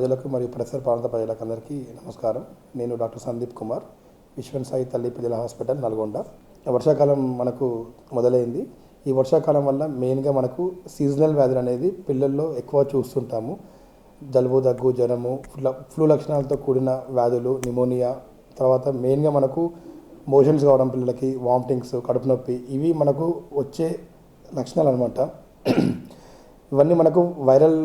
ప్రజలకు మరియు పరిసర ప్రాంత ప్రజలకందరికీ నమస్కారం. నేను డాక్టర్ సందీప్ కుమార్, విశ్వన్ సాయి తల్లి పిల్లల హాస్పిటల్, నల్గొండ. వర్షాకాలం మనకు మొదలైంది. ఈ వర్షాకాలం వల్ల మెయిన్గా మనకు సీజనల్ వ్యాధులు అనేది పిల్లల్లో ఎక్కువ చూస్తుంటాము. జలుబు, దగ్గు, జ్వరము, ఫ్లూ లక్షణాలతో కూడిన వ్యాధులు, నిమోనియా, తర్వాత మెయిన్గా మనకు మోషన్స్ కావడం, పిల్లలకి వామిటింగ్స్, కడుపు నొప్పి, ఇవి మనకు వచ్చే లక్షణాలు అనమాట. ఇవన్నీ మనకు వైరల్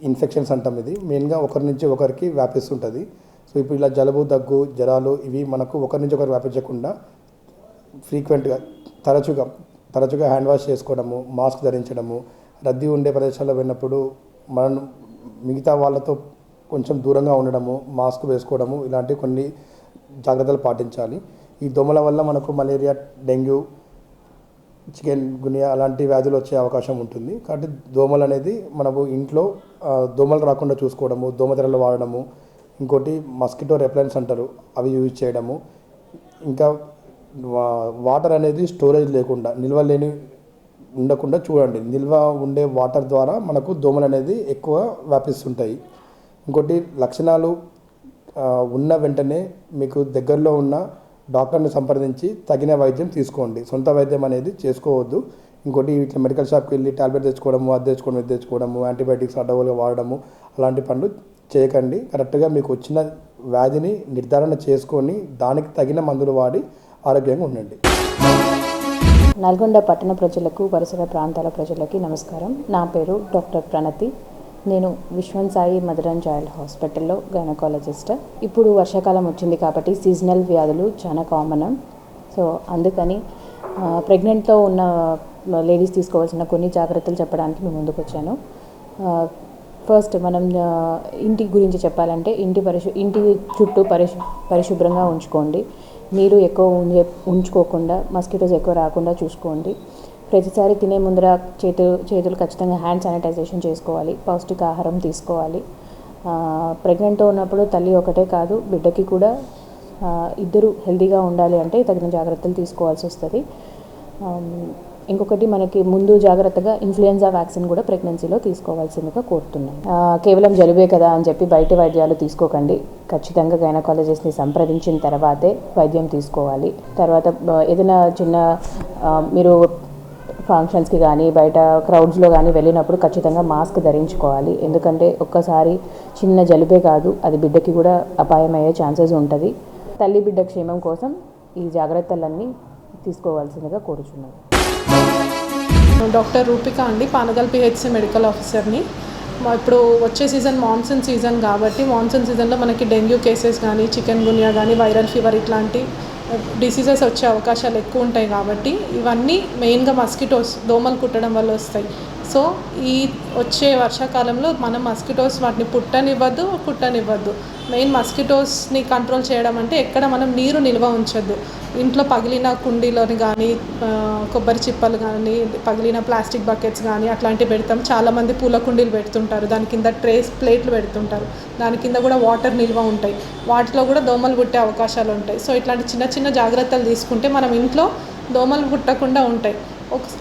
ఇన్ఫెక్షన్స్ అంటాం. ఇది మెయిన్గా ఒకరి నుంచి ఒకరికి వ్యాపిస్తుంటుంది. సో ఇప్పుడు ఇలా జలుబు, దగ్గు, జ్వరాలు ఇవి మనకు ఒకరి నుంచి ఒకరు వ్యాపించకుండా ఫ్రీక్వెంట్గా తరచుగా హ్యాండ్ వాష్ చేసుకోవడము, మాస్క్ ధరించడము, రద్దీ ఉండే ప్రదేశాల్లో వెళ్ళినప్పుడు మనం మిగతా వాళ్ళతో కొంచెం దూరంగా ఉండడము, మాస్క్ వేసుకోవడము, ఇలాంటి కొన్ని జాగ్రత్తలు పాటించాలి. ఈ దోమల వల్ల మనకు మలేరియా, డెంగ్యూ, చికెన్ గునియా అలాంటి వ్యాధులు వచ్చే అవకాశం ఉంటుంది. కాబట్టి దోమలు అనేది మనము ఇంట్లో దోమలు రాకుండా చూసుకోవడము, దోమతెరలు వాడడము, ఇంకోటి మస్కిటో రెప్లెంట్స్ అంటారు, అవి యూజ్ చేయడము. ఇంకా వాటర్ అనేది స్టోరేజ్ లేకుండా ఉండకుండా చూడండి. నిల్వ ఉండే వాటర్ ద్వారా మనకు దోమలు అనేది ఎక్కువ వ్యాపిస్తుంటాయి. ఇంకోటి లక్షణాలు ఉన్న వెంటనే మీకు దగ్గరలో ఉన్న డాక్టర్ని సంప్రదించి తగిన వైద్యం తీసుకోండి. సొంత వైద్యం అనేది చేసుకోవద్దు. ఇంకోటి ఇట్లా మెడికల్ షాప్కి వెళ్ళి టాబ్లెట్ తెచ్చుకోవడము, అది తెచ్చుకోవడము, యాంటీబయాటిక్స్ అడ్డగోలుగా వాడడము, అలాంటి పనులు చేయకండి. కరెక్ట్గా మీకు వచ్చిన వ్యాధిని నిర్ధారణ చేసుకొని దానికి తగిన మందులు వాడి ఆరోగ్యంగా ఉండండి. నల్గొండ పట్టణ ప్రజలకు, పరిసర ప్రాంతాల ప్రజలకి నమస్కారం. నా పేరు డాక్టర్ ప్రణతి. నేను Vishwan Sai mother and child హాస్పిటల్లో గైనకాలజిస్ట్. ఇప్పుడు వర్షాకాలం వచ్చింది కాబట్టి సీజనల్ వ్యాధులు చాలా కామన్. సో అందుకని ప్రెగ్నెంట్లో ఉన్న లేడీస్ తీసుకోవాల్సిన కొన్ని జాగ్రత్తలు చెప్పడానికి మేము ముందుకు వచ్చాను. ఫస్ట్ మనం ఇంటి గురించి చెప్పాలంటే ఇంటి చుట్టూ పరిశుభ్రంగా ఉంచుకోండి. నీరు ఎక్కువ ఉంచుకోకుండా, మస్కిటోస్ ఎక్కువ రాకుండా చూసుకోండి. ప్రతిసారి తినే ముందర చేతులు ఖచ్చితంగా హ్యాండ్ శానిటైజేషన్ చేసుకోవాలి. పౌష్టికాహారం తీసుకోవాలి. ప్రెగ్నెంట్తో ఉన్నప్పుడు తల్లి ఒకటే కాదు, బిడ్డకి కూడా ఇద్దరు హెల్తీగా ఉండాలి అంటే తగిన జాగ్రత్తలు తీసుకోవాల్సి వస్తుంది. ఇంకొకటి, మనకి ముందు జాగ్రత్తగా ఇన్ఫ్లుయెన్జా వ్యాక్సిన్ కూడా ప్రెగ్నెన్సీలో తీసుకోవాల్సిందిగా కోరుతున్నాను. కేవలం జలుబే కదా అని చెప్పి బయట వైద్యాలు తీసుకోకండి. ఖచ్చితంగా గైనకాలజిస్ట్ని సంప్రదించిన తర్వాతే వైద్యం తీసుకోవాలి. తర్వాత ఏదైనా చిన్న మీరు ఫంక్షన్స్కి కానీ బయట క్రౌడ్స్లో కానీ వెళ్ళినప్పుడు ఖచ్చితంగా మాస్క్ ధరించుకోవాలి. ఎందుకంటే ఒక్కసారి చిన్న జలుబే కాదు, అది బిడ్డకి కూడా అపాయం అయ్యే ఛాన్సెస్ ఉంటుంది. తల్లి బిడ్డ క్షేమం కోసం ఈ జాగ్రత్తలన్నీ తీసుకోవాల్సిందిగా కోరుచున్నాను. డాక్టర్ రూపిక అండి, పానగల్ పిహెచ్సి మెడికల్ ఆఫీసర్ని. ఇప్పుడు వచ్చే సీజన్ మాన్సూన్ సీజన్ కాబట్టి మాన్సూన్ సీజన్లో మనకి డెంగ్యూ కేసెస్ కానీ, చికెన్ గునియా కానీ, వైరల్ ఫీవర్ ఇట్లాంటి డిసీజెస్ వచ్చే అవకాశాలు ఎక్కువ ఉంటాయి. కాబట్టి ఇవన్నీ మెయిన్గా మస్కిటోస్, దోమలు కుట్టడం వల్ల వస్తాయి. సో ఈ వచ్చే వర్షాకాలంలో మనం మస్కిటోస్ వాటిని పుట్టనివ్వద్దు. మెయిన్ మస్కిటోస్ని కంట్రోల్ చేయడం అంటే ఎక్కడ మనం నీరు నిల్వ ఉంచొద్దు. ఇంట్లో పగిలిన కుండీలోని కానీ, కొబ్బరి చిప్పలు కానీ, పగిలిన ప్లాస్టిక్ బకెట్స్ కానీ అట్లాంటివి పెడతాం. చాలామంది పూల కుండీలు పెడుతుంటారు, దాని కింద ప్లేట్లు పెడుతుంటారు, దాని కింద కూడా వాటర్ నిల్వ ఉంటాయి. వాటిలో కూడా దోమలు పుట్టే అవకాశాలు ఉంటాయి. సో ఇట్లాంటి చిన్న జాగ్రత్తలు తీసుకుంటే మనం ఇంట్లో దోమలు పుట్టకుండా ఉంటాయి.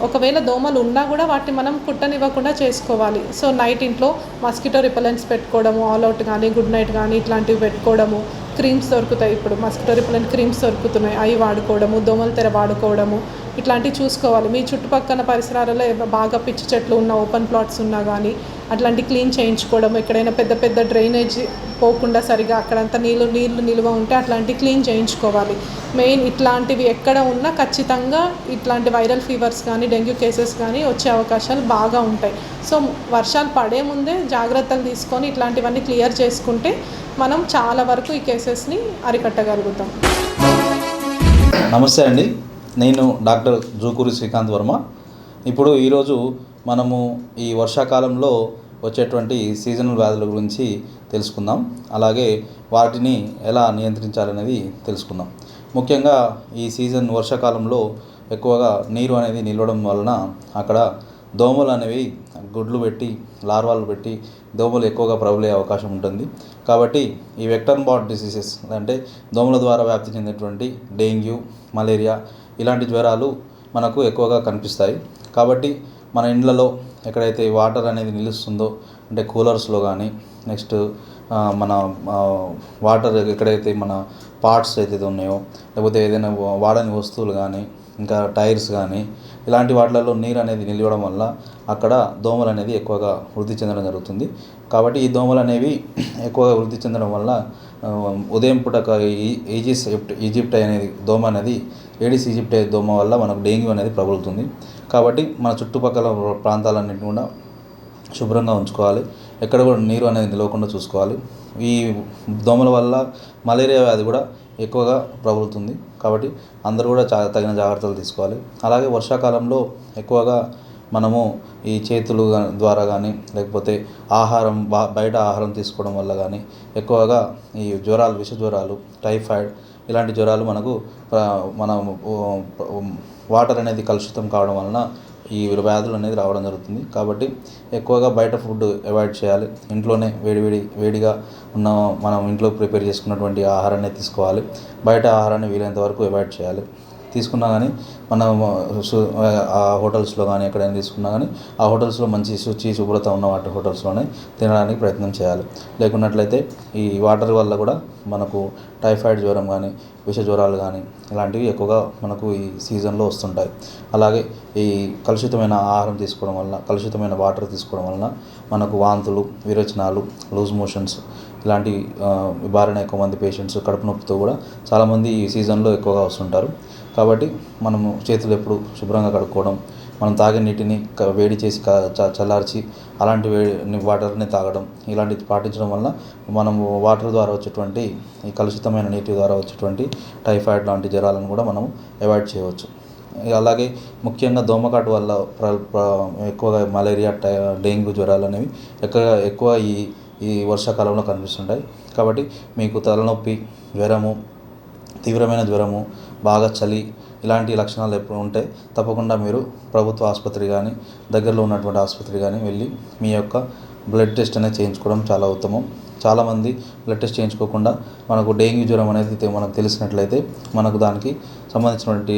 ఒకవేళ దోమలు ఉన్నా కూడా వాటిని మనం కుట్టనివ్వకుండా చేసుకోవాలి. సో నైట్ ఇంట్లో మస్కిటో రిపెలెంట్స్ పెట్టుకోవడము, ఆల్ అవుట్ కానీ, గుడ్ నైట్ కానీ ఇట్లాంటివి పెట్టుకోవడము. క్రీమ్స్ దొరుకుతాయి, ఇప్పుడు మస్కిటో రిపెలెంట్ క్రీమ్స్ దొరుకుతున్నాయి, అవి వాడుకోవడము, దోమల తెర వాడుకోవడము, ఇట్లాంటివి చూసుకోవాలి. మీ చుట్టుపక్కల పరిసరాలలో బాగా పిచ్చి చెట్లు ఉన్న ఓపెన్ ప్లాట్స్ ఉన్నా కానీ అట్లాంటి క్లీన్ చేయించుకోవడం. ఎక్కడైనా పెద్ద డ్రైనేజ్ పోకుండా సరిగా అక్కడంతా నీళ్ళు నిల్వ ఉంటే అట్లాంటివి క్లీన్ చేయించుకోవాలి. మెయిన్ ఇట్లాంటివి ఎక్కడ ఉన్నా ఖచ్చితంగా ఇట్లాంటి వైరల్ ఫీవర్స్ కానీ, డెంగ్యూ కేసెస్ కానీ వచ్చే అవకాశాలు బాగా ఉంటాయి. సో వర్షాలు పడే ముందే జాగ్రత్తలు తీసుకొని ఇట్లాంటివన్నీ క్లియర్ చేసుకుంటే మనం చాలా వరకు ఈ కేసెస్ని అరికట్టగలుగుతాం. నమస్తే అండి, నేను డాక్టర్ జూకూరి శ్రీకాంత్ వర్మ. ఇప్పుడు ఈరోజు మనము ఈ వర్షాకాలంలో వచ్చేటువంటి సీజనల్ వ్యాధుల గురించి తెలుసుకుందాం. అలాగే వాటిని ఎలా నియంత్రించాలనేది తెలుసుకుందాం. ముఖ్యంగా ఈ వర్షాకాలంలో ఎక్కువగా నీరు అనేది నిలవడం వలన అక్కడ దోమలు అనేవి గుడ్లు పెట్టి, లార్వాలు పెట్టి దోమలు ఎక్కువగా ప్రబలే అవకాశం ఉంటుంది. కాబట్టి ఈ వెక్టర్ బార్న్ డిసీజెస్ అంటే దోమల ద్వారా వ్యాప్తి చెందేటువంటి డెంగ్యూ, మలేరియా ఇలాంటి జ్వరాలు మనకు ఎక్కువగా కనిపిస్తాయి. కాబట్టి మన ఇండ్లలో ఎక్కడైతే వాటర్ అనేది నిలుస్తుందో, అంటే కూలర్స్లో కానీ నెక్స్ట్ మన వాటర్ ఎక్కడైతే మన పార్ట్స్ అయితే ఉన్నాయో, లేకపోతే ఏదైనా వాడని వస్తువులు కానీ, ఇంకా టైర్స్ కానీ, ఇలాంటి వాటిలలో నీరు అనేది నిలవడం వల్ల అక్కడ దోమలు అనేది ఎక్కువగా వృద్ధి చెందడం జరుగుతుంది. కాబట్టి ఈ దోమలు అనేవి ఎక్కువగా వృద్ధి చెందడం వల్ల ఉదయం పూట ఈజిప్ట్ అనేది దోమ అనేది ఏడిస్ ఈజిప్ట్ దోమ వల్ల మనకు డెంగ్యూ అనేది ప్రబలుతుంది. కాబట్టి మన చుట్టుపక్కల ప్రాంతాలన్నింటినీ కూడా శుభ్రంగా ఉంచుకోవాలి. ఎక్కడ కూడా నీరు అనేది నిలవకుండా చూసుకోవాలి. ఈ దోమల వల్ల మలేరియా వ్యాధి కూడా ఎక్కువగా ప్రబలుతుంది. కాబట్టి అందరూ కూడా తగిన జాగ్రత్తలు తీసుకోవాలి. అలాగే వర్షాకాలంలో ఎక్కువగా మనము ఈ చేతులు ద్వారా కానీ, లేకపోతే ఆహారం బయట ఆహారం తీసుకోవడం వల్ల కానీ ఎక్కువగా ఈ జ్వరాలు, విష జ్వరాలు, టైఫాయిడ్ ఇలాంటి జ్వరాలు మనకు మన వాటర్ అనేది కలుషితం కావడం వలన ఈ వ్యాధులు అనేది రావడం జరుగుతుంది. కాబట్టి ఎక్కువగా బయట ఫుడ్ అవాయిడ్ చేయాలి. ఇంట్లోనే వేడిగా ఉన్న మనం ఇంట్లో ప్రిపేర్ చేసుకున్నటువంటి ఆహారాన్ని తీసుకోవాలి. బయట ఆహారాన్ని వీలైనంత వరకు అవాయిడ్ చేయాలి. తీసుకున్నా కానీ మనం ఆ హోటల్స్లో కానీ ఎక్కడైనా తీసుకున్నా కానీ ఆ హోటల్స్లో మంచి శుభ్రత ఉన్న వాటి హోటల్స్లోనే తినడానికి ప్రయత్నం చేయాలి. లేకున్నట్లయితే ఈ వాటర్ వల్ల కూడా మనకు టైఫాయిడ్ జ్వరం కానీ, విష జ్వరాలు కానీ ఇలాంటివి ఎక్కువగా మనకు ఈ సీజన్లో వస్తుంటాయి. అలాగే ఈ కలుషితమైన ఆహారం తీసుకోవడం వల్ల, కలుషితమైన వాటర్ తీసుకోవడం వలన మనకు వాంతులు, విరేచనాలు, లూజ్ మోషన్స్ ఇలాంటి బారిన ఎక్కువ మంది పేషెంట్స్ కడుపు నొప్పితో కూడా చాలామంది ఈ సీజన్లో ఎక్కువగా వస్తుంటారు. కాబట్టి మనము చేతులు ఎప్పుడు శుభ్రంగా కడుక్కోవడం, మనం తాగే నీటిని వేడి చేసి చల్లార్చి అలాంటి వాటర్ని తాగడం, ఇలాంటివి పాటించడం వల్ల మనము వాటర్ ద్వారా వచ్చేటువంటి ఈ కలుషితమైన నీటి ద్వారా వచ్చేటువంటి టైఫాయిడ్ లాంటి జ్వరాలను కూడా మనం అవాయిడ్ చేయవచ్చు. అలాగే ముఖ్యంగా దోమకాటు వల్ల ఎక్కువగా మలేరియా, డెంగ్యూ జ్వరాలు అనేవి ఎక్కువ ఈ వర్షాకాలంలో కనిపిస్తుంటాయి. కాబట్టి మీకు తలనొప్పి, జ్వరము, తీవ్రమైన జ్వరము, బాగా చలి ఇలాంటి లక్షణాలు ఎప్పుడు ఉంటే తప్పకుండా మీరు ప్రభుత్వ ఆసుపత్రి కానీ, దగ్గరలో ఉన్నటువంటి ఆసుపత్రి కానీ వెళ్ళి మీ యొక్క బ్లడ్ టెస్ట్ అనేది చేయించుకోవడం చాలా ఉత్తమం. చాలామంది బ్లడ్ టెస్ట్ చేయించుకోకుండా మనకు డెంగ్యూ జ్వరం అనేది మనకు తెలిసినట్లయితే మనకు దానికి సంబంధించినటువంటి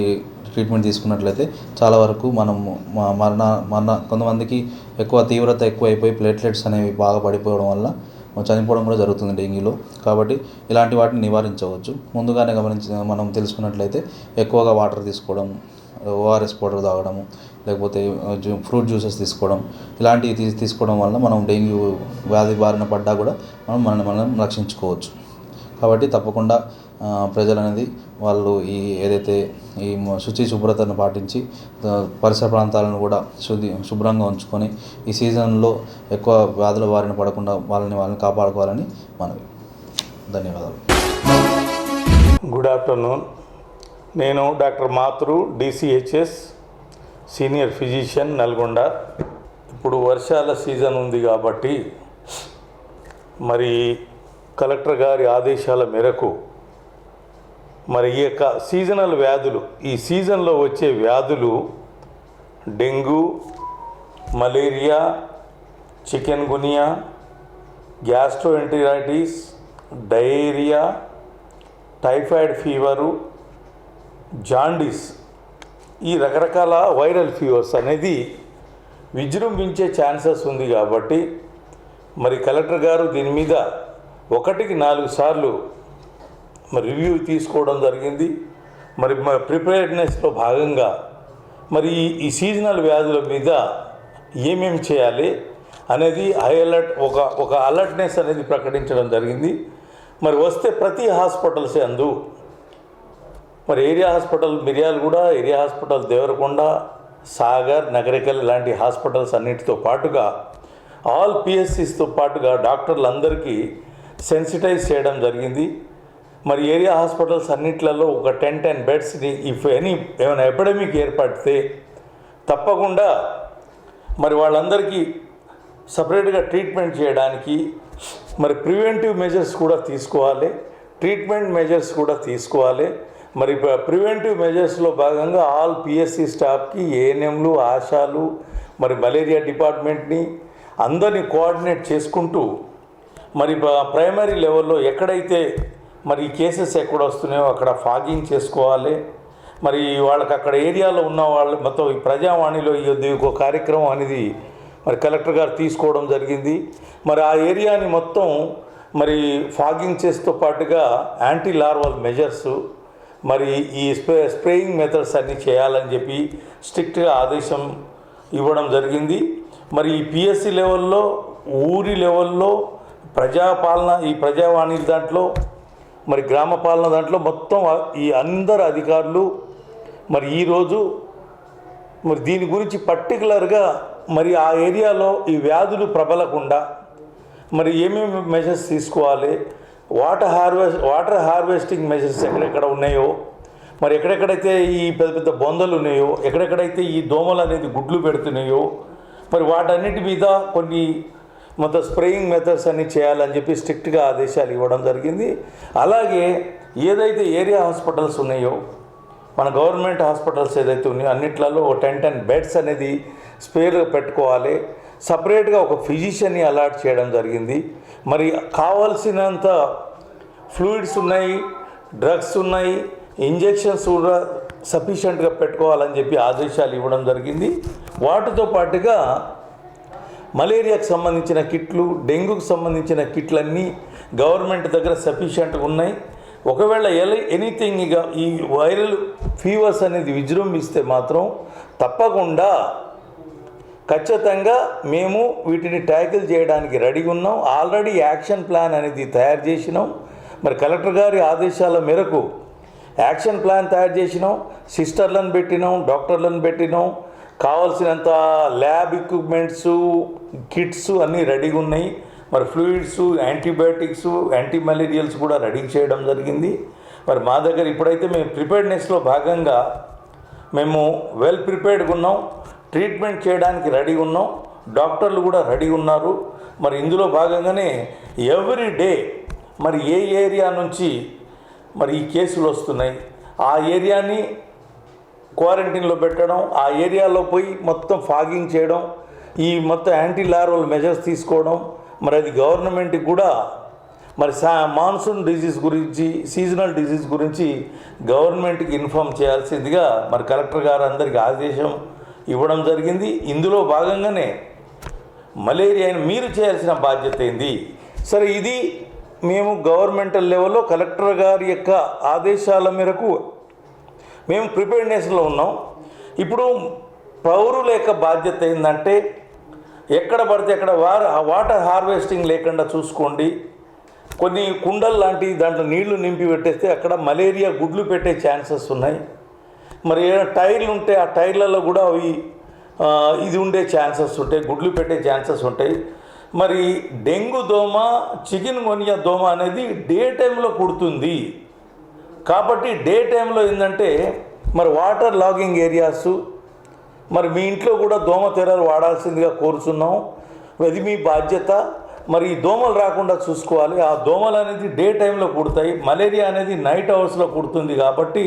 ట్రీట్మెంట్ తీసుకున్నట్లయితే చాలా వరకు మనం కొంతమందికి తీవ్రత ఎక్కువైపోయి ప్లేట్లెట్స్ అనేవి బాగా పడిపోవడం వల్ల చనిపోవడం కూడా జరుగుతుంది డెంగ్యూలో. కాబట్టి ఇలాంటి వాటిని నివారించవచ్చు. ముందుగానే మనం తెలుసుకున్నట్లయితే ఎక్కువగా వాటర్ తీసుకోవడం, ఓఆర్ఎస్ పౌడర్ తాగడము, లేకపోతే ఫ్రూట్ జ్యూసెస్ తీసుకోవడం ఇలాంటివి తీసుకోవడం వల్ల మనం డెంగ్యూ వ్యాధి బారిన పడ్డా కూడా మనం రక్షించుకోవచ్చు. కాబట్టి తప్పకుండా ప్రజలు అనేది వాళ్ళు ఏదైతే ఈ శుభ్రతను పాటించి పరిసర ప్రాంతాలను కూడా శుభ్రంగా ఉంచుకొని ఈ సీజన్లో ఎక్కువ వ్యాధుల బారిన పడకుండా వాళ్ళని కాపాడుకోవాలని మనవి. ధన్యవాదాలు. Good afternoon. నేను డాక్టర్ మాతృ, DCHS సీనియర్ ఫిజిషియన్, నల్గొండ. ఇప్పుడు వర్షాల సీజన్ ఉంది కాబట్టి మరి కలెక్టర్ గారి ఆదేశాల మేరకు మరి ఈ యొక్క సీజనల్ వ్యాధులు, ఈ సీజన్లో వచ్చే వ్యాధులు dengue, malaria, chikungunya, gastroenteritis, diarrhoea, typhoid fever, jaundice, ఈ రకరకాల వైరల్ ఫీవర్స్ అనేది విజృంభించే ఛాన్సెస్ ఉంది. కాబట్టి మరి కలెక్టర్ గారు దీని మీద 1కి 4 సార్లు మరి రివ్యూ తీసుకోవడం జరిగింది. మరి ప్రిపేర్డ్నెస్లో భాగంగా మరి ఈ సీజనల్ వ్యాధుల మీద ఏమేమి చేయాలి అనేది హై అలర్ట్ ఒక అలర్ట్నెస్ అనేది ప్రకటించడం జరిగింది. మరి వస్తే ప్రతి హాస్పిటల్స్ అందు మరి area hospital Miryalaguda, area hospital Devarakonda, Sagar, Nakrekal ఇలాంటి హాస్పిటల్స్ అన్నిటితో పాటుగా ఆల్ PSCస్తో పాటుగా డాక్టర్లందరికీ సెన్సిటైజ్ చేయడం జరిగింది. మరి ఏరియా హాస్పిటల్స్ అన్నిట్లలో ఒక 10 బెడ్స్ని ఏమైనా ఎపిడమిక్ ఏర్పడితే తప్పకుండా మరి వాళ్ళందరికీ సపరేట్గా ట్రీట్మెంట్ చేయడానికి మరి ప్రివెంటివ్ మెజర్స్ కూడా తీసుకోవాలి, ట్రీట్మెంట్ మెజర్స్ కూడా తీసుకోవాలి. మరి ప్రివెంటివ్ మెజర్స్లో భాగంగా ఆల్ PSC స్టాఫ్కి, ANMలు, ఆశాలు, మరి మలేరియా డిపార్ట్మెంట్ని అందరినీ కోఆర్డినేట్ చేసుకుంటూ మరి ప్రైమరీ లెవెల్లో ఎక్కడైతే మరి కేసెస్ ఎక్కడ వస్తున్నాయో అక్కడ ఫాగింగ్ చేసుకోవాలి. మరి వాళ్ళకి అక్కడ ఏరియాలో ఉన్న వాళ్ళు మొత్తం ఈ ప్రజావాణిలో ఈ కార్యక్రమం అనేది మరి కలెక్టర్ గారు తీసుకోవడం జరిగింది. మరి ఆ ఏరియాని మొత్తం మరి ఫాగింగ్ చేస్తూ పాటుగా యాంటీ లార్వల్ మెజర్స్ మరి ఈ స్ప్రేయింగ్ మెథడ్స్ అన్నీ చేయాలని చెప్పి స్ట్రిక్ట్గా ఆదేశం ఇవ్వడం జరిగింది. మరి ఈ పిఎస్సి లెవెల్లో, ఊరి లెవెల్లో, ప్రజాపాలన, ఈ ప్రజావాణి దాంట్లో, మరి గ్రామ పాలన దాంట్లో మొత్తం ఈ అందరు అధికారులు మరి ఈరోజు మరి దీని గురించి పర్టికులర్గా మరి ఆ ఏరియాలో ఈ వ్యాధులు ప్రబలకుండా మరి ఏమేమి మెజర్స్ తీసుకోవాలి, వాటర్ హార్వెస్టింగ్ మెజర్స్ ఎక్కడెక్కడ ఉన్నాయో, మరి ఎక్కడెక్కడైతే ఈ పెద్ద పెద్ద బొందలు ఉన్నాయో, ఎక్కడెక్కడైతే ఈ దోమలు అనేది గుడ్లు పెడుతున్నాయో, మరి వాటన్నిటి మీద కొన్ని మొత్తం స్ప్రేయింగ్ మెథడ్స్ అన్ని చేయాలని చెప్పి స్ట్రిక్ట్గా ఆదేశాలు ఇవ్వడం జరిగింది. అలాగే ఏదైతే ఏరియా హాస్పిటల్స్ ఉన్నాయో, మన గవర్నమెంట్ హాస్పిటల్స్ ఏదైతే ఉన్నాయో అన్నిట్లలో 10 బెడ్స్ అనేది స్పేర్గా పెట్టుకోవాలి. సపరేట్గా ఒక ఫిజిషియన్ని అలాట్ చేయడం జరిగింది. మరి కావాల్సినంత ఫ్లూయిడ్స్ ఉన్నాయి, డ్రగ్స్ ఉన్నాయి, ఇంజెక్షన్స్ కూడా సఫిషియెంట్గా పెట్టుకోవాలని చెప్పి ఆదేశాలు ఇవ్వడం జరిగింది. వాటితో పాటుగా మలేరియాకు సంబంధించిన కిట్లు, డెంగ్యూకి సంబంధించిన కిట్లన్నీ గవర్నమెంట్ దగ్గర సఫిషియెంట్గా ఉన్నాయి. ఒకవేళ ఎనీథింగ్ ఇక ఈ వైరల్ ఫీవర్స్ అనేది విజృంభిస్తే మాత్రం తప్పకుండా ఖచ్చితంగా మేము వీటిని ట్యాకిల్ చేయడానికి రెడీగా ఉన్నాం. ఆల్రెడీ యాక్షన్ ప్లాన్ అనేది తయారు చేసినాం. మరి కలెక్టర్ గారి ఆదేశాల మేరకు యాక్షన్ ప్లాన్ తయారు చేసినాం. సిస్టర్లను పెట్టినాం, డాక్టర్లను పెట్టినాం, కావాల్సినంత ల్యాబ్ ఎక్విప్మెంట్స్, కిట్స్ అన్నీ రెడీగా ఉన్నాయి. మరి ఫ్లూయిడ్స్, యాంటీబయాటిక్స్, యాంటీ మలేరియల్స్ కూడా రెడీ చేయడం జరిగింది. మరి మా దగ్గర ఇప్పుడైతే మేము ప్రిపేర్డ్నెస్లో భాగంగా మేము వెల్ ప్రిపేర్డ్గా ఉన్నాం. ట్రీట్మెంట్ చేయడానికి రెడీ ఉన్నాం. డాక్టర్లు కూడా రెడీ ఉన్నారు. మరి ఇందులో భాగంగానే ఎవ్రీ డే మరి ఏ ఏరియా నుంచి మరి ఈ కేసులు వస్తున్నాయి, ఆ ఏరియాని క్వారంటైన్లో పెట్టడం, ఆ ఏరియాలో పోయి మొత్తం ఫాగింగ్ చేయడం, ఈ మొత్తం యాంటీ లార్వల్ మెజర్స్ తీసుకోవడం, మరి అది గవర్నమెంట్కి కూడా మరి మాన్సూన్ డిజీజ్ గురించి, సీజనల్ డిజీజ్ గురించి గవర్నమెంట్కి ఇన్ఫామ్ చేయాల్సిందిగా మరి కలెక్టర్ గారు అందరికీ ఆదేశం ఇవ్వడం జరిగింది. ఇందులో భాగంగానే మలేరియాని మీరు చేయాల్సిన బాధ్యత ఏంది. సరే, ఇది మేము గవర్నమెంటల్ లెవెల్లో కలెక్టర్ గారి యొక్క ఆదేశాల మేరకు మేము ప్రిపేర్నెస్లో ఉన్నాం. ఇప్పుడు పౌరుల యొక్క బాధ్యత ఏంటంటే ఎక్కడ పడితే అక్కడ వాటర్ హార్వెస్టింగ్ లేకుండా చూసుకోండి. కొన్ని కుండలు లాంటి దాంట్లో నీళ్లు నింపి పెట్టేస్తే అక్కడ మలేరియా గుడ్లు పెట్టే ఛాన్సెస్ ఉన్నాయి. మరి ఏదైనా టైర్లు ఉంటే ఆ టైర్లలో కూడా అవి ఇది ఉండే ఛాన్సెస్ ఉంటాయి, గుడ్లు పెట్టే ఛాన్సెస్ ఉంటాయి. మరి డెంగ్యూ దోమ, చికెన్ గున్యా దోమ అనేది డే టైంలో కుడుతుంది. కాబట్టి డే టైంలో ఏంటంటే మరి వాటర్ లాగింగ్ ఏరియాస్, మరి మీ ఇంట్లో కూడా దోమ తెరలు వాడాల్సిందిగా కోరుచున్నాం. అది మీ బాధ్యత. మరి ఈ దోమలు రాకుండా చూసుకోవాలి. ఆ దోమలు అనేది డే టైంలో కుడతాయి. మలేరియా అనేది నైట్ అవర్స్లో కుడుతుంది. కాబట్టి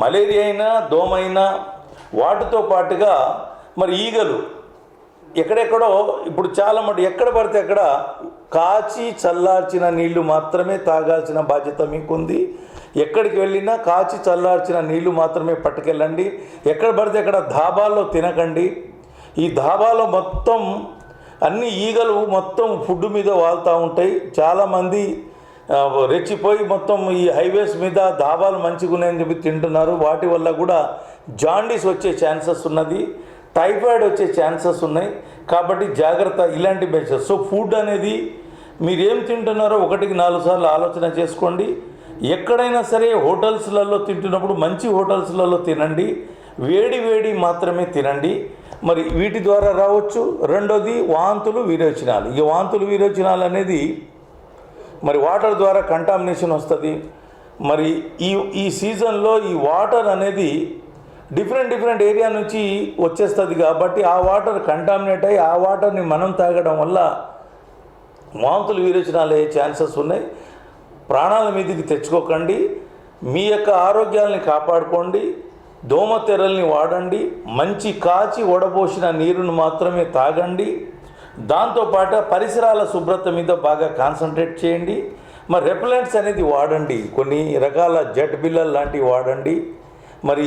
మలేరియా అయినా, దోమ అయినా, వాటితో పాటుగా మరి ఈగలు ఎక్కడెక్కడో ఇప్పుడు చాలా ఎక్కడ పడితే అక్కడ కాచి చల్లార్చిన నీళ్లు మాత్రమే తాగాల్సిన బాధ్యత మీకుంది. ఎక్కడికి వెళ్ళినా కాచి చల్లార్చిన నీళ్లు మాత్రమే పట్టుకెళ్ళండి. ఎక్కడ పడితే అక్కడ ధాబాల్లో తినకండి. ఈ ధాబాలో మొత్తం అన్ని ఈగలు మొత్తం ఫుడ్ మీద వాళ్తూ ఉంటాయి. చాలామంది రెచ్చిపోయి మొత్తం ఈ హైవేస్ మీద ధాబాలు మంచిగా ఉన్నాయని చెప్పి తింటున్నారు. వాటి వల్ల కూడా జాండీస్ వచ్చే ఛాన్సెస్ ఉన్నది, టైఫాయిడ్ వచ్చే ఛాన్సెస్ ఉన్నాయి. కాబట్టి జాగ్రత్త, ఇలాంటి మెజర్స్. సో ఫుడ్ అనేది మీరేం తింటున్నారో 1-4 సార్లు ఆలోచన చేసుకోండి. ఎక్కడైనా సరే హోటల్స్లలో తింటున్నప్పుడు మంచి హోటల్స్లలో తినండి, వేడి వేడి మాత్రమే తినండి. మరి వీటి ద్వారా రావచ్చు. రెండోది వాంతులు, విరోచనాలు. ఈ వాంతులు, విరోచనాలు అనేది మరి వాటర్ ద్వారా కంటామినేషన్ వస్తుంది. మరి ఈ సీజన్లో ఈ వాటర్ అనేది డిఫరెంట్ ఏరియా నుంచి వచ్చేస్తుంది. కాబట్టి ఆ వాటర్ కంటామినేట్ అయ్యి ఆ వాటర్ని మనం తాగడం వల్ల వాంతులు, విరోచనాలు అయ్యే ఛాన్సెస్ ఉన్నాయి. ప్రాణాల మీదకి తెచ్చుకోకండి. మీ యొక్క ఆరోగ్యాలని కాపాడుకోండి. దోమతెరల్ని వాడండి. మంచి కాచి వడపోసిన నీరును మాత్రమే తాగండి. దాంతోపాటు పరిసరాల శుభ్రత మీద బాగా కాన్సన్ట్రేట్ చేయండి. మరి రెపెలెంట్స్ అనేది వాడండి. కొన్ని రకాల జెట్ బిల్లలు లాంటివి వాడండి. మరి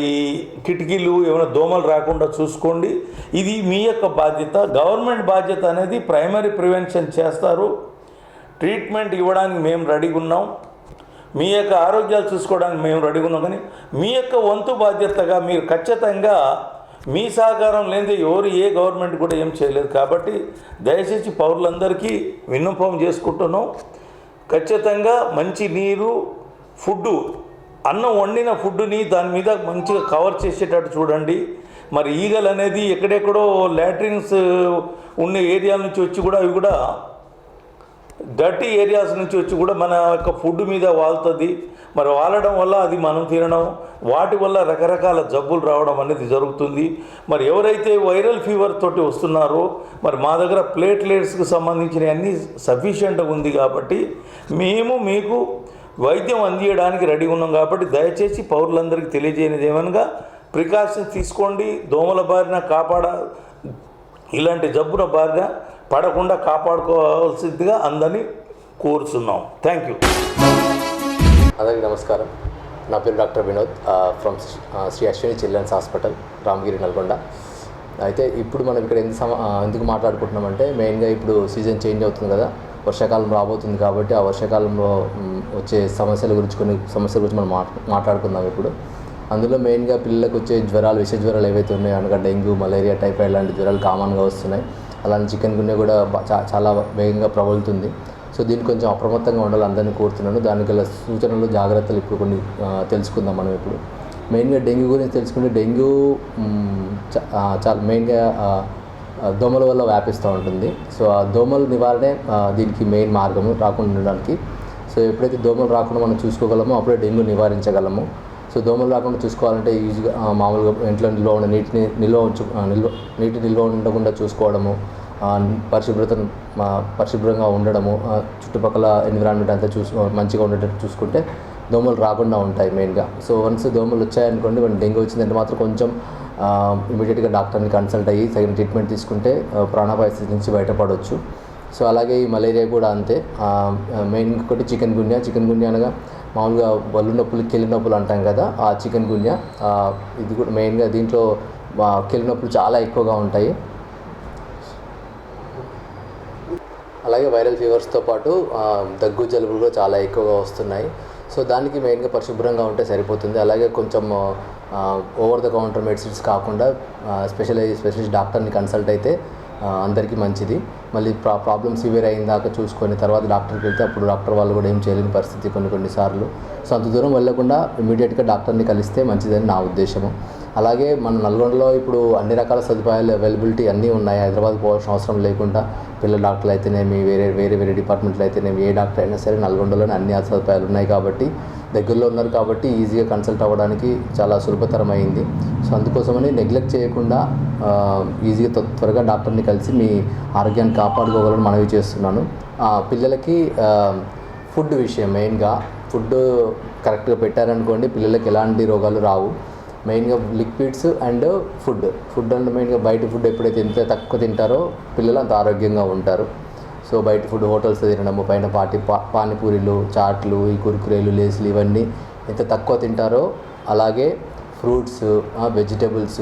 కిటికీలు ఏమైనా దోమలు రాకుండా చూసుకోండి. ఇది మీ యొక్క బాధ్యత. గవర్నమెంట్ బాధ్యత అనేది ప్రైమరీ ప్రివెన్షన్ చేస్తారు. ట్రీట్మెంట్ ఇవ్వడానికి మేము రెడీగా ఉన్నాం. మీ యొక్క ఆరోగ్యాలు చూసుకోవడానికి మేము రెడీగా ఉన్నాం. కానీ మీ యొక్క వంతు బాధ్యతగా మీరు ఖచ్చితంగా మీ సహకారం లేనిదే ఎవరు ఏ గవర్నమెంట్ కూడా ఏం చేయలేదు. కాబట్టి దయచేసి పౌరులందరికీ విన్నపం చేసుకుంటున్నాం. ఖచ్చితంగా మంచి నీరు, ఫుడ్డు, అన్నం వండిన ఫుడ్డుని దాని మీద మంచిగా కవర్ చేసేటట్టు చూడండి. మరి ఈగలు అనేది ఎక్కడెక్కడో లాట్రిన్స్ ఉన్న ఏరియాల నుంచి వచ్చి కూడా అవి కూడా డర్టీ ఏరియాస్ నుంచి వచ్చి కూడా మన యొక్క ఫుడ్ మీద వాళ్తుంది. మరి వాలడం వల్ల అది మనం తినడం, వాటి వల్ల రకరకాల జబ్బులు రావడం అనేది జరుగుతుంది. మరి ఎవరైతే వైరల్ ఫీవర్ తోటి వస్తున్నారో మరి మా దగ్గర ప్లేట్లెట్స్కి సంబంధించిన అన్నీ సఫిషియెంట్గా ఉంది. కాబట్టి మేము మీకు వైద్యం అందించడానికి రెడీ ఉన్నాం. కాబట్టి దయచేసి పౌరులందరికీ తెలియజేయనిది ఏమనగా ప్రికాషన్స్ తీసుకోండి. దోమల బారిన ఇలాంటి జబ్బుల బారిన పడకుండా కాపాడుకోవాల్సిందిగా అందరినీ కోరుతున్నాం. Thank you. అందరికీ నమస్కారం. నా పేరు doctor Vinod from Shri Ashwini children's hospital, Ramagiri, Nalgonda. అయితే ఇప్పుడు మనం ఇక్కడ ఎందుకు మాట్లాడుకుంటున్నామంటే మెయిన్గా ఇప్పుడు సీజన్ చేంజ్ అవుతుంది కదా, వర్షాకాలం రాబోతుంది. కాబట్టి ఆ వర్షాకాలంలో వచ్చే సమస్యల గురించి మనం మాట్లాడుకుందాం ఇప్పుడు. అందులో మెయిన్గా పిల్లలకు వచ్చే జ్వరాలు, విష జ్వరాలు ఏవైతే ఉన్నాయో అనగా డెంగ్యూ, మలేరియా, టైఫాయిడ్ లాంటి జ్వరాలు కామన్గా వస్తున్నాయి. అలాంటి చికెన్ గున్యా కూడా చాలా వేగంగా ప్రబలుతుంది. సో దీనికి కొంచెం అప్రమత్తంగా ఉండాలి అందరినీ కోరుతున్నాను. దానికి గల సూచనలు, జాగ్రత్తలు ఇప్పుడు కొన్ని తెలుసుకుందాం మనం. ఇప్పుడు మెయిన్గా డెంగ్యూ గురించి తెలుసుకుంటే డెంగ్యూ చాలా మెయిన్గా దోమల వల్ల వ్యాపిస్తూ ఉంటుంది. సో ఆ దోమల నివారణే దీనికి మెయిన్ మార్గము రాకుండా ఉండడానికి. సో ఎప్పుడైతే దోమలు రాకుండా మనం చూసుకోగలమో అప్పుడే డెంగ్యూ నివారించగలము. సో దోమలు రాకుండా చూసుకోవాలంటే ఈజీగా మామూలుగా ఇంట్లో నిల్వ ఉన్న నీటిని నిల్వ ఉండకుండా చూసుకోవడము, పరిశుభ్రంగా ఉండడము, చుట్టుపక్కల ఎన్విరాన్మెంట్ అంతా మంచిగా ఉండేటట్టు చూసుకుంటే దోమలు రాకుండా ఉంటాయి మెయిన్గా. సో వన్స్ దోమలు వచ్చాయనుకోండి, మన డెంగ్యూ వచ్చిందంటే మాత్రం కొంచెం ఇమీడియట్గా డాక్టర్ని కన్సల్ట్ అయ్యి తగిన ట్రీట్మెంట్ తీసుకుంటే ప్రాణాపాయ స్థితి నుంచి బయటపడవచ్చు. సో అలాగే ఈ మలేరియా కూడా అంతే. మెయిన్ ఇంకొకటి చికెన్ గున్యా అనగా మామూలుగా వల్లు నొప్పులు, కెళ్ళి నొప్పులు అంటాం కదా, ఆ చికెన్ గున్యా ఇది కూడా మెయిన్గా దీంట్లో కెళ్ళి నొప్పులు చాలా ఎక్కువగా ఉంటాయి. అలాగే వైరల్ ఫీవర్స్తో పాటు దగ్గు, జలుబులు కూడా చాలా ఎక్కువగా వస్తున్నాయి. సో దానికి మెయిన్గా పరిశుభ్రంగా ఉంటే సరిపోతుంది. అలాగే కొంచెం ఓవర్ ద కౌంటర్ మెడిసిన్స్ కాకుండా స్పెషలిస్ట్ డాక్టర్ని కన్సల్ట్ అయితే అందరికీ మంచిది. మళ్ళీ ప్రాబ్లమ్ సివియర్ అయిన దాకా చూసుకొని తర్వాత డాక్టర్కి వెళ్తే అప్పుడు డాక్టర్ వాళ్ళు కూడా ఏం చేయలేని పరిస్థితి కొన్నిసార్లు. సో అంత దూరం వెళ్ళకుండా ఇమీడియట్గా డాక్టర్ని కలిస్తే మంచిదని నా ఉద్దేశము. అలాగే మన నల్గొండలో ఇప్పుడు అన్ని రకాల సదుపాయాలు అవైలబిలిటీ అన్నీ ఉన్నాయి. హైదరాబాద్ పోవాల్సిన అవసరం లేకుండా పిల్లల డాక్టర్లు అయితేనేమి, వేరే డిపార్ట్మెంట్లు అయితేనేమి, ఏ డాక్టర్ అయినా సరే నల్గొండలోనే అన్ని సదుపాయాలు ఉన్నాయి. కాబట్టి దగ్గరలో ఉన్నారు కాబట్టి ఈజీగా కన్సల్ట్ అవ్వడానికి చాలా సులభతరం అయింది. సో అందుకోసమని నెగ్లెక్ట్ చేయకుండా ఈజీగా త్వరగా డాక్టర్ని కలిసి మీ ఆరోగ్యాన్ని కాపాడుకోవాలని మనవి చేస్తున్నాను. పిల్లలకి ఫుడ్ విషయం మెయిన్గా ఫుడ్ కరెక్ట్గా పెట్టారనుకోండి పిల్లలకి ఎలాంటి రోగాలు రావు. మెయిన్గా లిక్విడ్స్ అండ్ ఫుడ్ అంటే మెయిన్గా బయట ఫుడ్ ఎప్పుడైతే ఎంత తక్కువ తింటారో పిల్లలు అంత ఆరోగ్యంగా ఉంటారు. సో బయట ఫుడ్ హోటల్స్ తినడము, పైన పానీపూరీలు, చాట్లు, ఈ కుర్కురేలు, లేస్లు ఇవన్నీ ఎంత తక్కువ తింటారో అలాగే ఫ్రూట్స్, వెజిటేబుల్స్,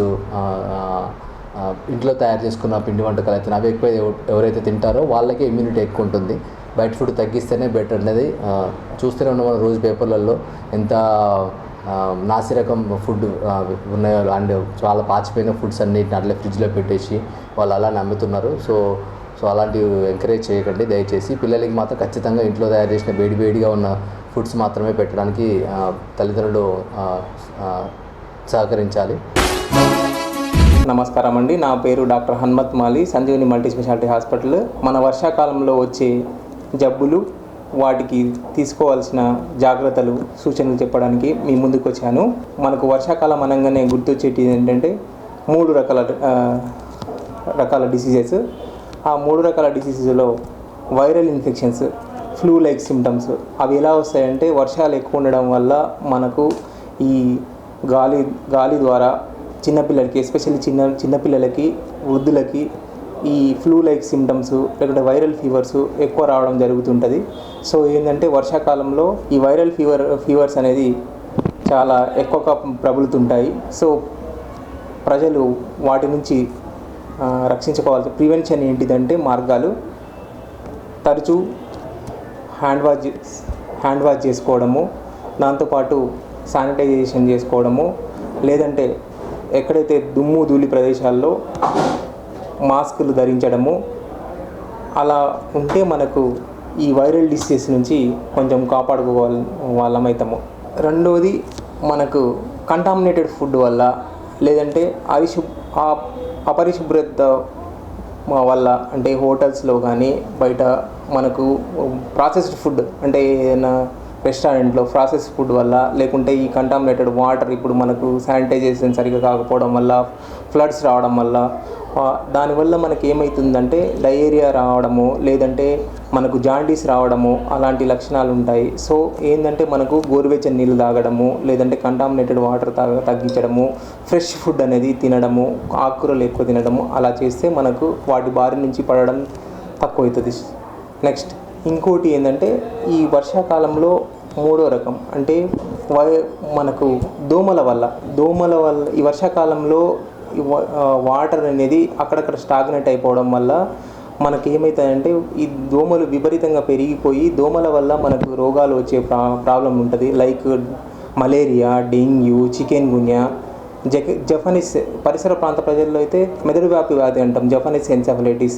ఇంట్లో తయారు చేసుకున్న పిండి వంటకాలు అయితే అవి ఎక్కువ ఎవరైతే తింటారో వాళ్ళకే ఇమ్యూనిటీ ఎక్కువ ఉంటుంది. బయట ఫుడ్ తగ్గిస్తేనే బెటర్ అనేది చూస్తూనే ఉన్నాం మన రోజు పేపర్లలో ఎంత నాసిరకం ఫుడ్ ఉన్నాయో. అండ్ చాలా పాచిపోయిన ఫుడ్స్ అన్నిటిని అట్లే ఫ్రిడ్జ్లో పెట్టేసి వాళ్ళు అలా నమ్ముతున్నారు. సో అలాంటివి ఎంకరేజ్ చేయకండి దయచేసి. పిల్లలకి మాత్రం ఖచ్చితంగా ఇంట్లో తయారు చేసిన వేడిగా ఉన్న ఫుడ్స్ మాత్రమే పెట్టడానికి తల్లిదండ్రులు సహకరించాలి. నమస్కారం అండి, నా పేరు డాక్టర్ హన్మత్ మాలి, సంజీవని మల్టీ స్పెషాలిటీ హాస్పిటల్. మన వర్షాకాలంలో వచ్చే జబ్బులు, వాటికి తీసుకోవాల్సిన జాగ్రత్తలు, సూచనలు చెప్పడానికి మీ ముందుకు వచ్చాను. మనకు వర్షాకాలం అనగానే గుర్తొచ్చేటి ఏంటంటే 3 రకాల డిసీజెస్. ఆ 3 రకాల డిసీజెస్లో viral infections, flu like symptoms అవి ఎలా వస్తాయంటే వర్షాలు ఎక్కువ ఉండడం వల్ల మనకు ఈ గాలి ద్వారా చిన్నపిల్లలకి, ఎస్పెషల్లీ చిన్నపిల్లలకి, వృద్ధులకి ఈ ఫ్లూ లైక్ సిమ్టమ్స్ లేకపోతే వైరల్ ఫీవర్స్ ఎక్కువ రావడం జరుగుతుంటుంది. సో ఏంటంటే వర్షాకాలంలో ఈ వైరల్ ఫీవర్స్ అనేది చాలా ఎక్కువగా ప్రబలుతుంటాయి. సో ప్రజలు వాటి నుంచి రక్షించుకోవాల్సిన ప్రివెన్షన్ ఏంటిదంటే మార్గాలు తరచూ హ్యాండ్ వాష్ చేసుకోవడము, దాంతోపాటు శానిటైజేషన్ చేసుకోవడము, లేదంటే ఎక్కడైతే దుమ్ము ధూళి ప్రదేశాల్లో మాస్కులు ధరించడము. అలా ఉంటే మనకు ఈ వైరల్ డిసీజెస్ నుంచి కొంచెం వాళ్ళమవుతాము. రెండోది మనకు కంటామినేటెడ్ ఫుడ్ వల్ల లేదంటే అపరిశుభ్రత వల్ల, అంటే హోటల్స్లో కానీ బయట మనకు ప్రాసెస్డ్ ఫుడ్, అంటే ఏదైనా రెస్టారెంట్లో ప్రాసెస్ ఫుడ్ వల్ల, లేకుంటే ఈ కంటామినేటెడ్ వాటర్ ఇప్పుడు మనకు శానిటైజేషన్ సరిగ్గా కాకపోవడం వల్ల, ఫ్లడ్స్ రావడం వల్ల, దానివల్ల మనకి ఏమవుతుందంటే డయేరియా రావడము, లేదంటే మనకు జాండీస్ రావడము, అలాంటి లక్షణాలు ఉంటాయి. సో ఏంటంటే మనకు గోరువెచ్చని నీళ్ళు తాగడము, లేదంటే కంటామినేటెడ్ వాటర్ తగ్గించడము, ఫ్రెష్ ఫుడ్ అనేది తినడము, ఆకుకూరలు ఎక్కువ తినడము, అలా చేస్తే మనకు వాటి బారి నుంచి పడడం తక్కువ అవుతుంది. నెక్స్ట్ ఇంకోటి ఏంటంటే ఈ వర్షాకాలంలో మూడో రకం అంటే మనకు దోమల వల్ల ఈ వర్షాకాలంలో వాటర్ అనేది అక్కడక్కడ స్టాగ్నెట్ అయిపోవడం వల్ల మనకి ఏమవుతాయంటే ఈ దోమలు విపరీతంగా పెరిగిపోయి దోమల వల్ల మనకు రోగాలు వచ్చే ప్రాబ్లం ఉంటుంది. Like malaria, dengue, chikungunya, Japanese పరిసర ప్రాంత ప్రజల్లో అయితే మెదడు వ్యాధి అంటాం, జపనీస్ ఎన్సెఫలైటిస్,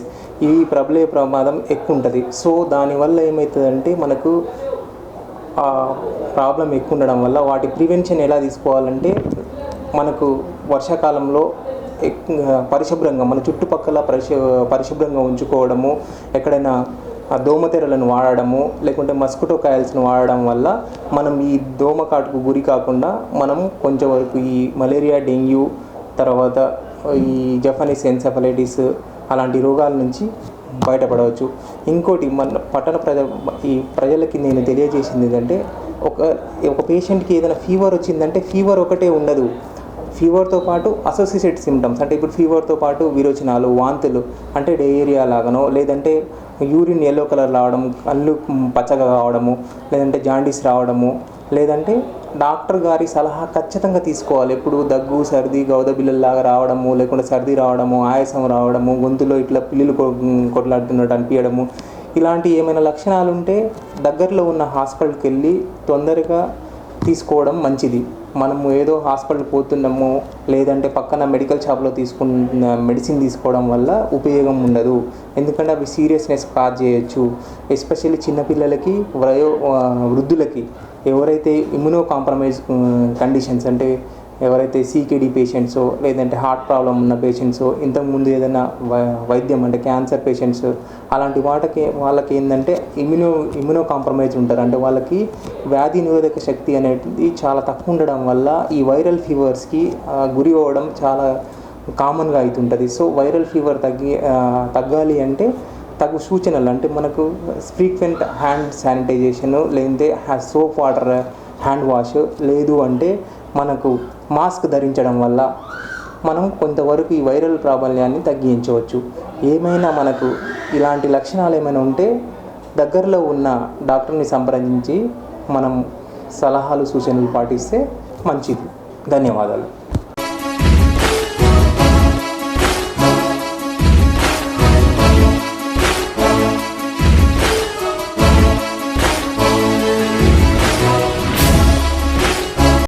ఈ ప్రబలే ప్రమాదం ఎక్కువ ఉంటుంది. సో దానివల్ల ఏమవుతుందంటే మనకు ప్రాబ్లం ఎక్కువ ఉండడం వల్ల వాటి ప్రివెన్షన్ ఎలా తీసుకోవాలంటే మనకు వర్షాకాలంలో పరిశుభ్రంగా మన చుట్టుపక్కల పరిశుభ్రంగా ఉంచుకోవడము, ఎక్కడైనా దోమతెరలను వాడడము, లేకుంటే మస్కిటో కాయిల్స్ని వాడడం వల్ల మనం ఈ దోమకాటుకు గురి కాకుండా మనం కొంచెం వరకు ఈ మలేరియా, డెంగ్యూ, తర్వాత ఈ జపనీస్ ఎన్సెఫలైటిస్ అలాంటి రోగాల నుంచి బయటపడవచ్చు. ఇంకోటి మన ప్రజలకి నేను తెలియజేసింది ఏంటంటే ఒక పేషెంట్కి ఏదైనా ఫీవర్ వచ్చిందంటే ఫీవర్ ఒకటే ఉండదు, ఫీవర్తో పాటు అసోసియేటెడ్ సిమ్టమ్స్ అంటే ఇప్పుడు ఫీవర్తో పాటు విరోచనాలు, వాంతులు అంటే డయేరియా లాగానో, లేదంటే యూరిన్ ఎల్లో కలర్ రావడం, కళ్ళు పచ్చగా కావడము, లేదంటే జాండీస్ రావడము, లేదంటే డాక్టర్ గారి సలహా ఖచ్చితంగా తీసుకోవాలి. ఎప్పుడు దగ్గు, సర్ది, గౌద బిళ్ళలాగా రావడము, లేకుంటే సర్ది రావడము, ఆయాసం రావడము, గొంతులో ఇట్లా పిల్లులు కొట్లాడుతున్నట్టు అనిపించడము, ఇలాంటి ఏమైనా లక్షణాలు ఉంటే దగ్గరలో ఉన్న హాస్పిటల్కి వెళ్ళి తొందరగా తీసుకోవడం మంచిది. మనము ఏదో హాస్పిటల్ పోతున్నాము, లేదంటే పక్కన మెడికల్ షాప్లో తీసుకున్న మెడిసిన్ తీసుకోవడం వల్ల ఉపయోగం ఉండదు. ఎందుకంటే అవి సీరియస్నెస్ కాజ్ చేయొచ్చు. ఎస్పెషల్లీ చిన్నపిల్లలకి, వృద్ధులకి, ఎవరైతే ఇమ్యూనో కాంప్రమైజ్ కండిషన్స్ అంటే ఎవరైతే సీకేడీ పేషెంట్సో, లేదంటే హార్ట్ ప్రాబ్లం ఉన్న పేషెంట్సో, ఇంతకుముందు ఏదైనా వైద్యం అంటే క్యాన్సర్ పేషెంట్స్, అలాంటి వాళ్ళకి ఏంటంటే ఇమ్యూనో కాంప్రమైజ్ ఉంటారు. అంటే వాళ్ళకి వ్యాధి నిరోధక శక్తి అనేది చాలా తక్కువ ఉండడం వల్ల ఈ వైరల్ ఫీవర్స్కి గురి అవ్వడం చాలా కామన్గా అవుతుంటుంది. సో వైరల్ ఫీవర్ తగ్గాలి అంటే తగు సూచనలు అంటే మనకు ఫ్రీక్వెంట్ హ్యాండ్ శానిటైజేషను, లేదంటే సోప్ వాటర్ హ్యాండ్ వాష్, లేదు అంటే మనకు మాస్క్ ధరించడం వల్ల మనం కొంతవరకు ఈ వైరల్ ప్రాబల్యాన్ని తగ్గించవచ్చు. ఏమైనా మనకు ఇలాంటి లక్షణాలు ఏమైనా ఉంటే దగ్గరలో ఉన్న డాక్టర్ని సంప్రదించి మనం సలహాలు, సూచనలు పాటిస్తే మంచిది. ధన్యవాదాలు.